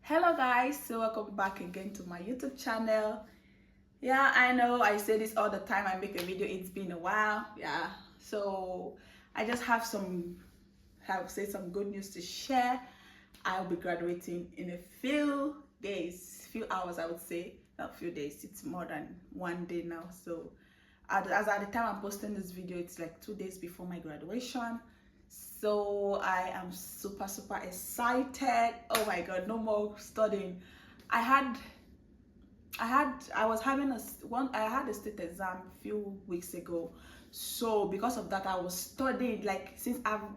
Hello guys, so welcome back again to my YouTube channel. Yeah, I know I say this all the time. I make a video, it's been a while. Yeah, so I just have some good news to share. I'll be graduating in a few days, few hours, I would say. Not few days, it's more than one day now. So as at the time I'm posting this video, it's like 2 days before my graduation. So I am super excited. Oh my god, no more studying. I had a state exam a few weeks ago. So because of that, I was studying like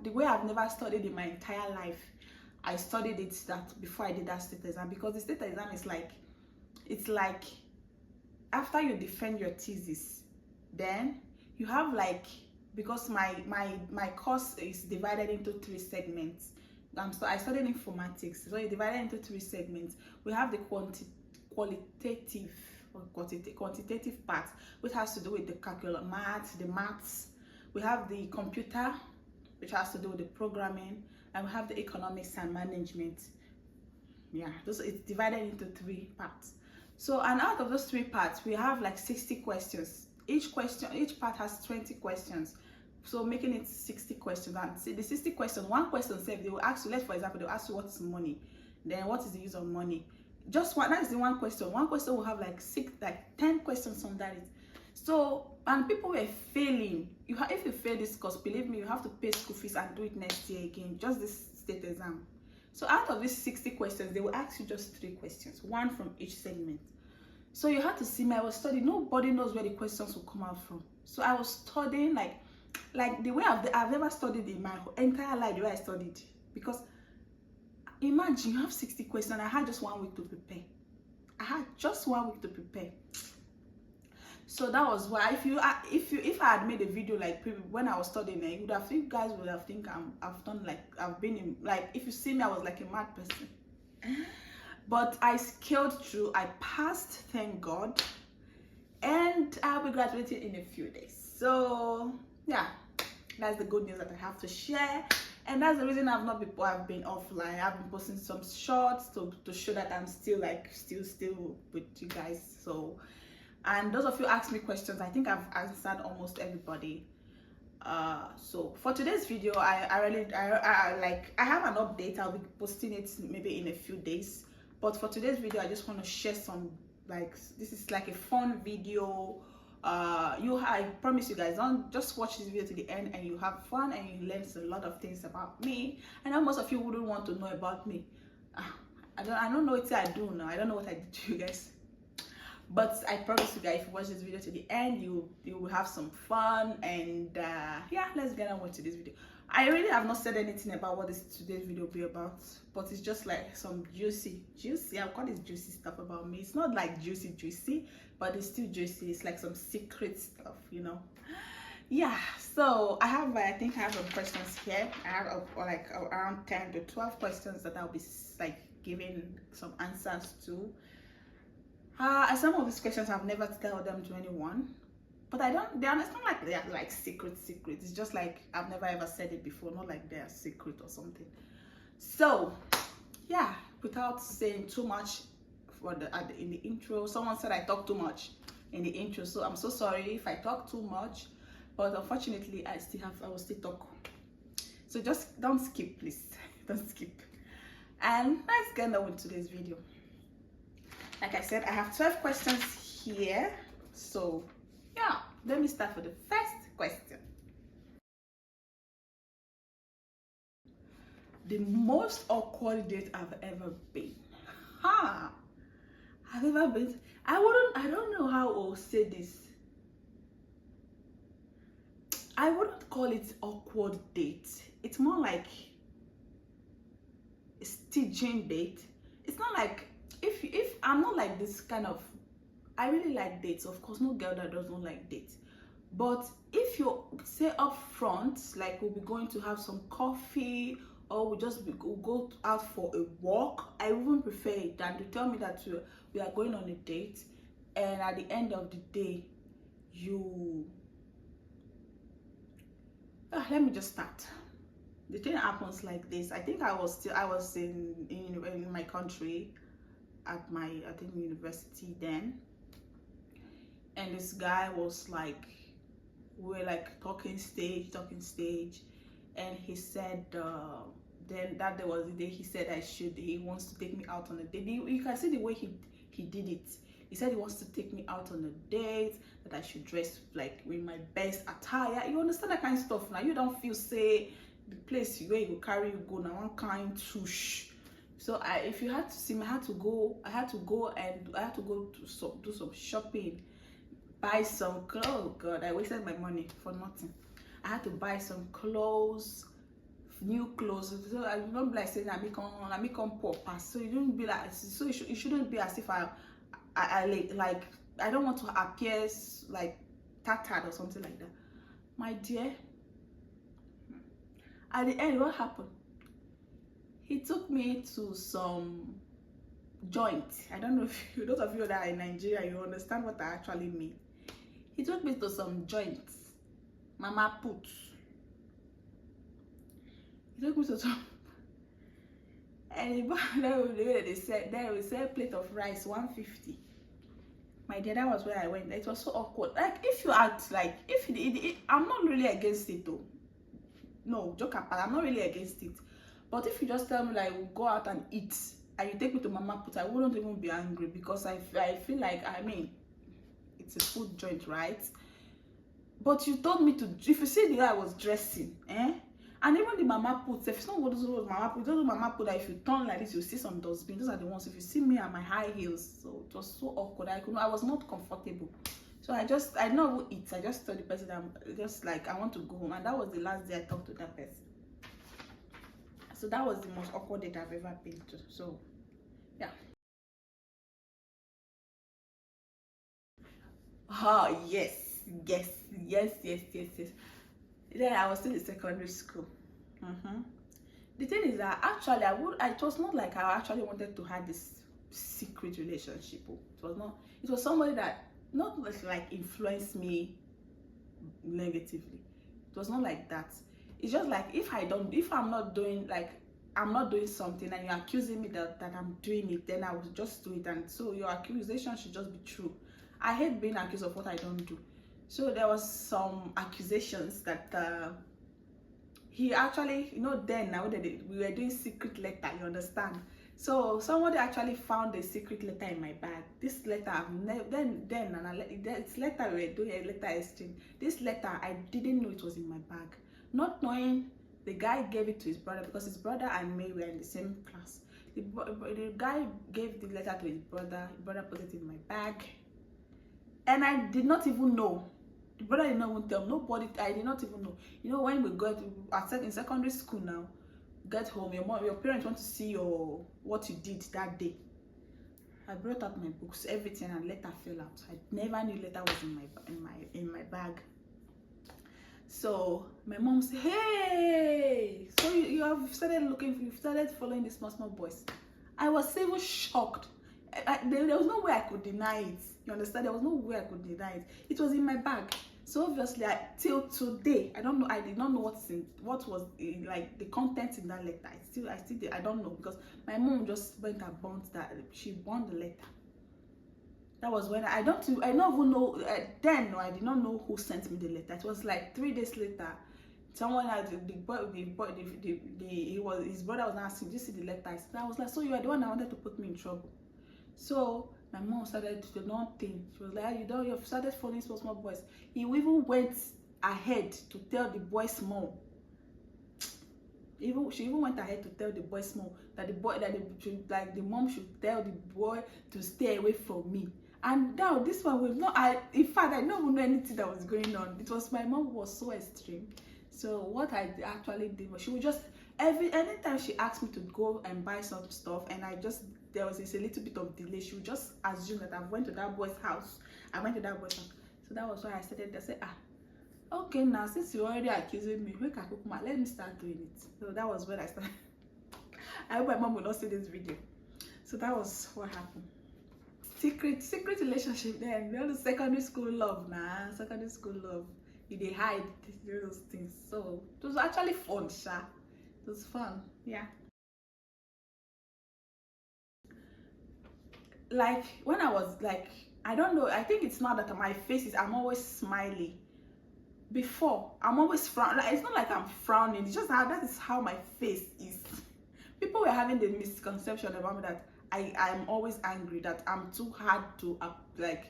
the way I've never studied in my entire life. I studied it that before I did that state exam, because the state exam is like, it's like after you defend your thesis, then you have like, because my course is divided into 3 segments. So I studied informatics, so it's divided into 3 segments. We have the quantitative part, which has to do with the maths. We have the computer, which has to do with the programming, and we have the economics and management. Yeah, it's divided into 3 parts. So, and out of those 3 parts, we have like 60 questions. Each part has 20 questions, so making it 60 questions. And see, the 60 questions, one question said they will ask you, for example, they'll ask you what is money, then what is the use of money. Just one, that is the one question. One question will have like 10 questions on that. So, and people were failing. If you fail this course, believe me, you have to pay school fees and do it next year again, just this state exam. So out of these 60 questions, they will ask you just 3 questions, one from each segment. So you had to see me, I was studying. Nobody knows where the questions will come out from. So I was studying like the way I've never studied in my entire life, the way I studied. Because imagine you have 60 questions. I had just 1 week to prepare. So that was why, if I had made a video like when I was studying, you guys would have think I've been in, like, if you see me, I was like a mad person. But I scaled through. I passed, thank God, and I'll be graduating in a few days. So yeah, that's the good news that I have to share, and that's the reason I've been offline. I've been posting some shorts to show that I'm still with you guys. So, and those of you asked me questions, I think I've answered almost everybody. So for today's video, I have an update. I'll be posting it maybe in a few days. But for today's video, I just want to share some, this is like a fun video. I promise you guys, don't just watch this video to the end and you have fun and you learn a lot of things about me. I know most of you wouldn't want to know about me. I don't know what I do now. I don't know what I did to you guys. But I promise you guys, if you watch this video to the end, you will have some fun. And yeah, let's get on with today's video. I really have not said anything about what today's video will be about, but it's just like some juicy, I'll call it juicy stuff about me. It's not like juicy, but it's still juicy. It's like some secret stuff, you know. Yeah, so I think I have some questions here. I have like around 10 to 12 questions that I'll be like giving some answers to. Some of these questions I've never told them to anyone, but they're not like they're like secret. It's just like I've never ever said it before, not like they're secret or something. So yeah, without saying too much in the intro, someone said I talk too much in the intro, so I'm so sorry if I talk too much, but unfortunately I will still talk. So just don't skip, please. Don't skip. And let's get on with today's video. Like I said, I have 12 questions here. So yeah, let me start with the first question. The most awkward date I've ever been. I've ever been. I don't know how I'll say this. I wouldn't call it awkward date. It's more like a staging date. It's not like, if I'm not like this kind of, I really like dates. Of course, no girl that doesn't like dates. But if you say up front, like we'll be going to have some coffee, or we'll go out for a walk, I even prefer it than to tell me that we are going on a date, and at the end of the day, let me just start. The thing happens like this. I think I was in my country at my, I think, university then, and this guy was like, we were like talking stage, and he said, then that day was the day he said he wants to take me out on a date. You can see the way he did it. He said he wants to take me out on a date, that I should dress like with my best attire. You understand that kind of stuff now. You don't feel say the place where you carry you go now one kind tush. So if you had to see me, I had to go to do some shopping, buy some clothes. Oh God, I wasted my money for nothing. I had to buy some clothes, new clothes. So I don't be like saying I become poor pass. So you don't be like, so it shouldn't be as if I like I don't want to appear like tattered or something like that. My dear, at the end, what happened? He took me to some joint. I don't know if those of you that are in Nigeria, you understand what I actually mean. He took me to some joints, Mama Put. He took me to some, and they said there was a plate of rice 150. My dear, that was where I went. It was so awkward. Like if you act like I'm not really against it though. No, joke apart, I'm not really against it. But if you just tell me like we'll go out and eat and you take me to Mama Put, I wouldn't even be angry, because I feel like, I mean, it's a food joint, right? But you told me to, if you see the way I was dressing, and even the Mama Put, if it's not what those Mama Put, those Mama Put that if you turn like this, you see some dustbin. Those are the ones. If you see me at my high heels, so it was so awkward. I was not comfortable. So I know who eats. I just told the person that I'm just like, I want to go home, and that was the last day I talked to that person. So that was the most awkward date I've ever been to. So yeah. Oh yes. Then I was still in secondary school. The thing is that actually it was not like I actually wanted to have this secret relationship. It was not. It was somebody that not like influenced me negatively. It was not like that. It's just like if I'm not doing something and you're accusing me that I'm doing it, then I will just do it, and so your accusation should just be true. I hate being accused of what I don't do. So there was some accusations that he actually, then now we were doing secret letter, you understand? So somebody actually found a secret letter in my bag. This letter I've never this letter we were doing a letter exchange. This letter I didn't know it was in my bag. Not knowing, the guy gave it to his brother, because his brother and me were in the same class. The guy gave the letter to his brother. His brother put it in my bag, and I did not even know. The brother did not even tell nobody. I did not even know. When we got in secondary school now, get home, your parents want to see what you did that day. I brought out my books, everything, and letter fell out. I never knew letter was in my bag. So my mom said, "Hey, so you have started following these small boys." I was even shocked. There was no way I could deny it. You understand? There was no way I could deny it. It was in my bag. So obviously, till today, I don't know. I did not know what was like the content in that letter. I don't know, because my mom just went and burnt that. She burned the letter. That was when I don't even know. Then no, I did not know who sent me the letter. It was like 3 days later. Someone had his brother was asking, "Did you see the letter?" I was like, "So you are the one that wanted to put me in trouble." So my mom started to not think. She was like, you've started following small boys. He even went ahead to tell the boy's mom. She even went ahead to tell the boy's mom that the mom should tell the boy to stay away from me. And now this one was not. In fact, I don't even know anything that was going on. It was my mom was so extreme. So what I actually did was, she would just anytime she asked me to go and buy some stuff, and there was a little bit of delay, she would just assume that I went to that boy's house. So that was why I started to say, okay, now since you're already accusing me, let me start doing it. So that was when I started. I hope my mom will not see this video. So that was what happened. Secret relationship then. The secondary school love, secondary school love. They hide those things. So it was actually fun, sha. It was fun. Yeah. Like when I was like, I don't know, I think it's not that my face is, I'm always smiley. Before, I'm always frowning. Like, it's not like I'm frowning, it's just how that is how my face is. People were having the misconception about me that I'm always angry, that I'm too hard to like,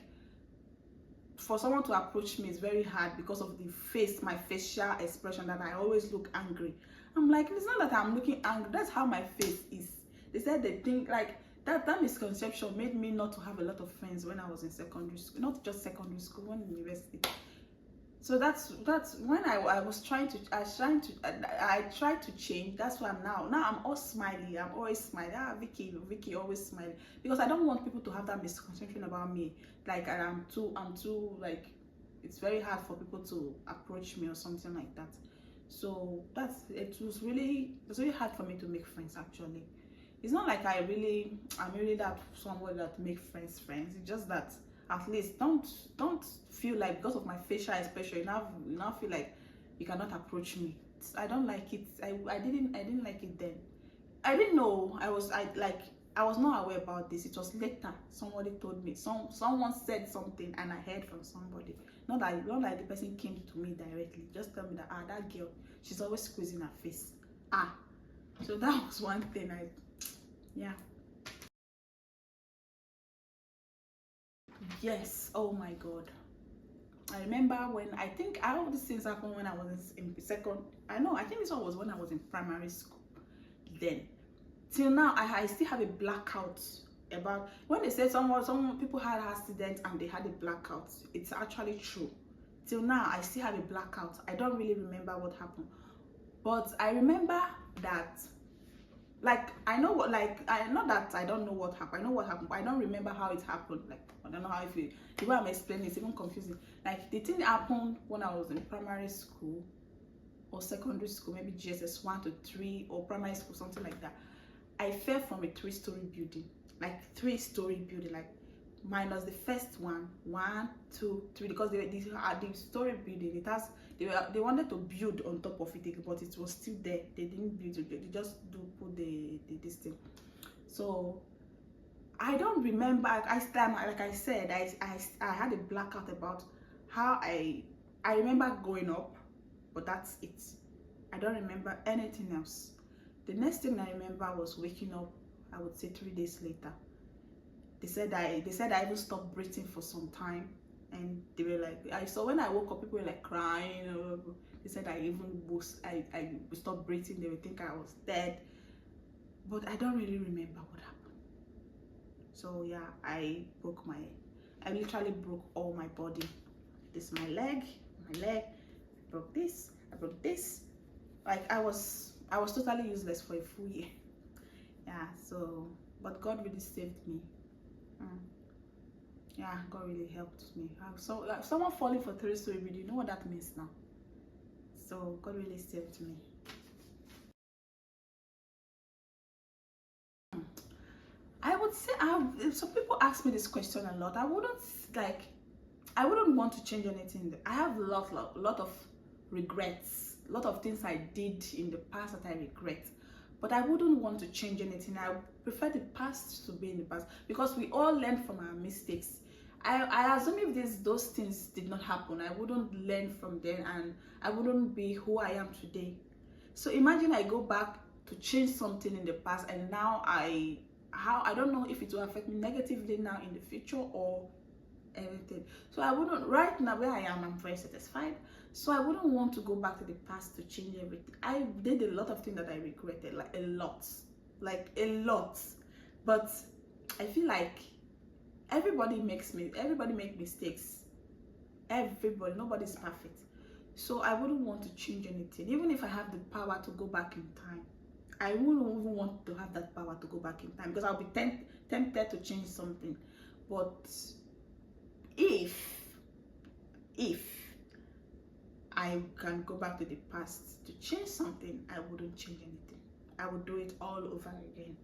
for someone to approach me is very hard because of the face, my facial expression, that I always look angry. I'm like, it's not that I'm looking angry, that's how my face is. They said they think like that misconception made me not to have a lot of friends when I was in secondary school, not just secondary school, when in university. So that's when I was trying to, I tried to change. That's why I'm all smiley. I'm always smiling. Vicky always smiling, because I don't want people to have that misconception about me, like I'm too like, it's very hard for people to approach me or something like that. So it was really hard for me to make friends. Actually, it's not like I'm really that someone that make friends. It's just that, at least don't feel like because of my facial expression you now feel like you cannot approach me. I don't like it. I didn't like it then. I didn't know. I was not aware about this. It was later somebody told me, someone said something and I heard from somebody. Not like the person came to me directly, just tell me that that girl, she's always squeezing her face. So that was one thing. Yeah. Yes, oh my god, I remember when, I think all these things happened when I was in second, I think this one was when I was in primary school. Then till now I still have a blackout about when they said some people had accidents and they had a blackout. It's actually true. Till now I still have a blackout. I don't really remember what happened, but I remember that, like, I know what, like, I know that I don't know what happened. I know what happened, but I don't remember how it happened. Like, I don't know how it feels. The way I'm explaining it's even confusing. Like, the thing happened when I was in primary school or secondary school, maybe GSS 1 to 3 or primary school, something like that. I fell from a 3-story building, like 3-story building, like minus the first one, 1, 2, 3, because the story building, it has, they wanted to build on top of it, but it was still there. They didn't build it, they just put this thing. So I don't remember. Like I said, I had a blackout about how I remember growing up, but that's it. I don't remember anything else. The next thing I remember was waking up, I would say 3 days later. They said I even stopped breathing for some time, and they were like, so when I woke up, people were like crying. They said I stopped breathing. They would think I was dead, but I don't really remember what happened. So yeah, I literally broke all my body. This is my leg, I broke this, I broke this. Like, I was totally useless for a full year. Yeah, so, but God really saved me. Yeah, God really helped me. So someone falling for 3-story building, you know what that means now. So God really saved me. I would say, some people ask me this question a lot. I wouldn't want to change anything. I have a lot of regrets, a lot of things I did in the past that I regret, but I wouldn't want to change anything. I prefer the past to be in the past, because we all learn from our mistakes. I assume if those things did not happen, I wouldn't learn from them and I wouldn't be who I am today. So imagine I go back to change something in the past, and now I don't know if it will affect me negatively now in the future or everything. So I wouldn't, right now where I am, I'm very satisfied. So I wouldn't want to go back to the past to change everything. I did a lot of things that I regretted, like a lot. But I feel like everybody makes mistakes. Nobody's perfect. So I wouldn't want to change anything. Even if I have the power to go back in time, I wouldn't even want to have that power to go back in time, because I'll be tempted to change something. But if I can go back to the past to change something, I wouldn't change anything. I would do it all over again.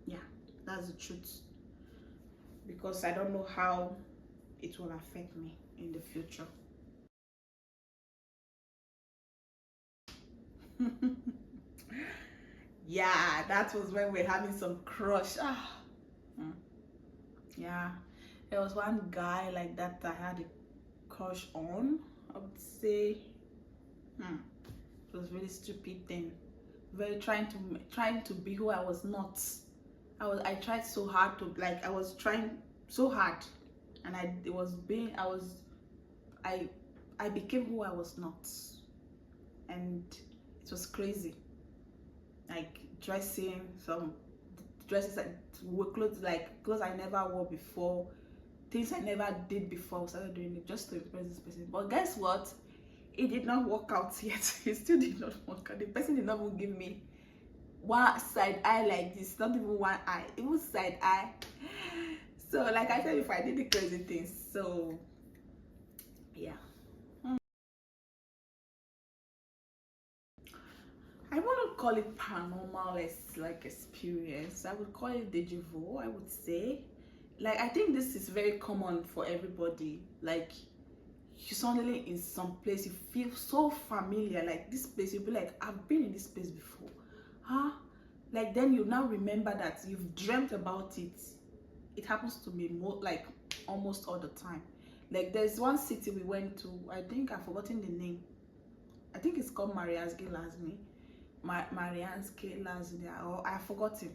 Yeah, that's the truth. Because I don't know how it will affect me in the future. Yeah, that was when we're having some crush. Mm. Yeah, there was one guy like that I had a crush on. I would say, it was really stupid thing. Very trying to be who I was not. I tried so hard to, like, I was trying so hard, and I I became who I was not, and it was crazy. Like dressing some dresses that were clothes I never wore before, things I never did before. I started doing it just to impress this person. But guess what? It did not work out yet. It still did not work out. The person did not even give me one side eye like this, not even one eye, even side eye. So like I said before, I did the crazy things. So yeah. I wouldn't call it paranormal as like experience. I would call it deja vu, I would say. Like I think this is very common for everybody. Like you suddenly in some place you feel so familiar, like this place, you'll be like, I've been in this place before. Huh? Like then you now remember that you've dreamt about it. It happens to me more like almost all the time. Like there's one city we went to, I think I've forgotten the name. I think it's called Maria's Gilazmi. Marianne's Killers, or I forgot it.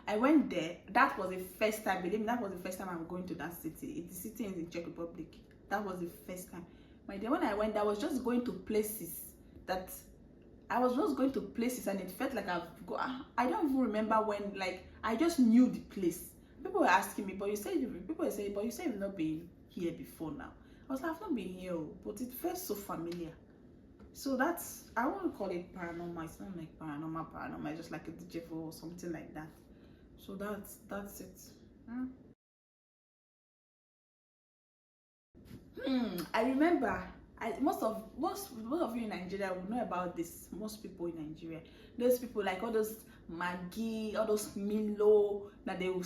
I went there. That was the first time. Believe me, that was the first time I'm going to that city. The city is in Czech Republic. That was the first time. My dear, when I went, I was just going to places that and it felt like I don't even remember when. Like I just knew the place. People were asking me, but you said you've not been here before now. I was like, I've not been here, but it felt so familiar. So that's, I won't call it paranormal. It's not like paranormal. It's just like a DJ or something like that. So that's it. I remember. Most of you in Nigeria will know about this. Most people in Nigeria, those people like all those Maggi, all those Milo, that they will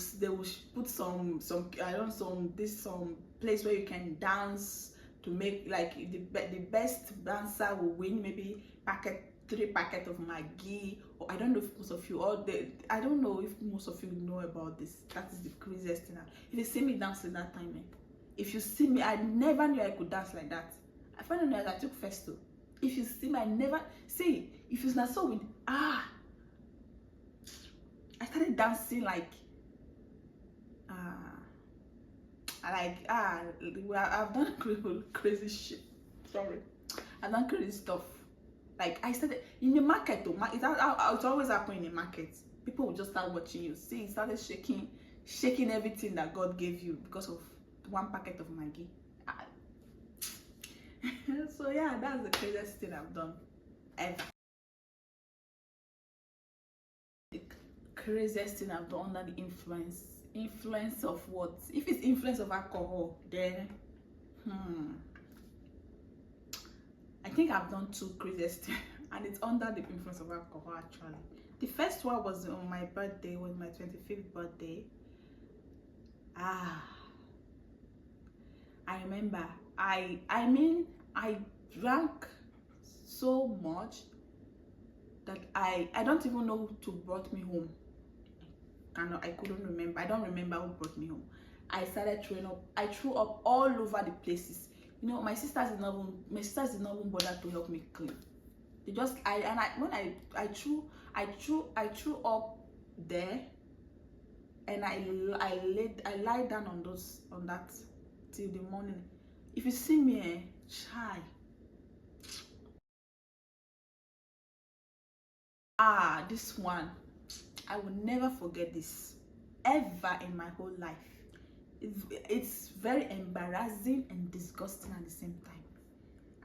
put some I don't know some place where you can dance to make like the best dancer will win maybe 3 packets of Maggi. Or I don't know if most of you I don't know if most of you know about this. That is the craziest thing. If you see me dancing that time, if you see me, I never knew I could dance like that. I found out that I took first too. If you see me, I never see. If it's not so with I started dancing like I've done crazy shit. Sorry, I've done crazy stuff. Like I started in the market though. It's always happening in the market. People will just start watching you. See, it started shaking everything that God gave you because of 1 packet of Maggi. So yeah, that's the craziest thing I've done ever. The craziest thing I've done under the influence of what? If it's influence of alcohol, then I think I've done 2 craziest things, and it's under the influence of alcohol actually. The first one was on my birthday, was my 25th birthday. I remember I drank so much that I don't even know who brought me home. I couldn't remember. I don't remember who brought me home. I started throwing up. I threw up all over the places. You know, my sisters did not even bother to help me clean. They just when I threw up there, and I lie down on that till the morning. If you see me, shy. This one, I will never forget this ever in my whole life. It's very embarrassing and disgusting at the same time.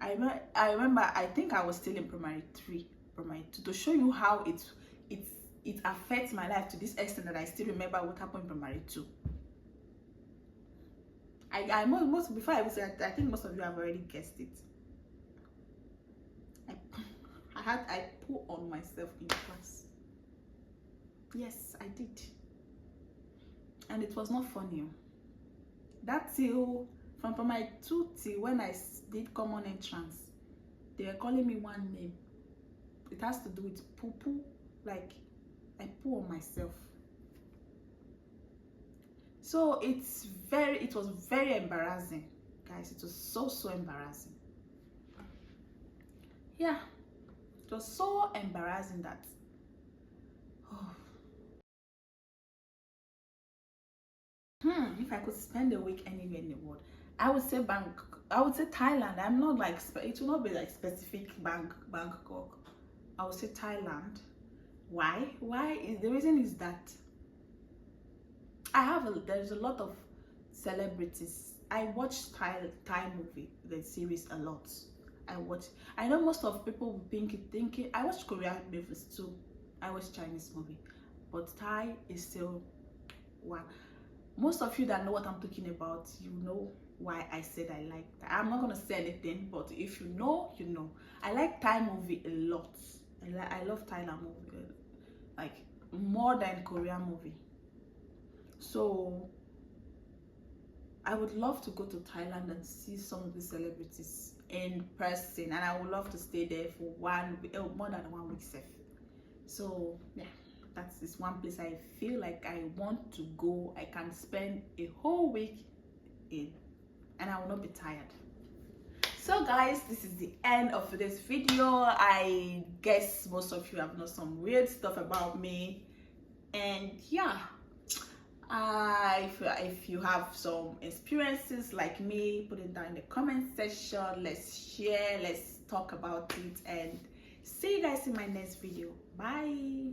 I remember, I think I was still in primary 2, to show you how it affects my life to this extent that I still remember what happened in primary 2. Before I even say, I think most of you have already guessed it. I put on myself in class. Yes, I did, and it was not funny. That till from primary 2 till when I did common entrance, they were calling me one name. It has to do with poo poo, like I put on myself. So it was very embarrassing, guys. It was so embarrassing. Yeah, it was so embarrassing that, oh. If I could spend a week anywhere in the world, I would say I would say Thailand. I'm not like it will not be like specific Bangkok. I would say Thailand. Why? The reason is that there's a lot of celebrities. I watch Thai movie, the series a lot. I know most of people will thinking I watch Korean movies too. I watch Chinese movie, but Thai is still one. Most of you that know what I'm talking about, you know why I said I like that. I'm not gonna say anything, but if you know, you know. I like Thai movie a lot. I love Thailand movie, like more than Korean movie. So I would love to go to Thailand and see some of the celebrities in person, and I would love to stay there for more than 1 week safe. So yeah, that's this one place I feel like I want to go. I can spend a whole week in, and I will not be tired. So guys, this is the end of this video. I guess most of you have known some weird stuff about me, and yeah, if you have some experiences like me, put it down in the comment section. Let's share, let's talk about it, and see you guys in my next video. Bye.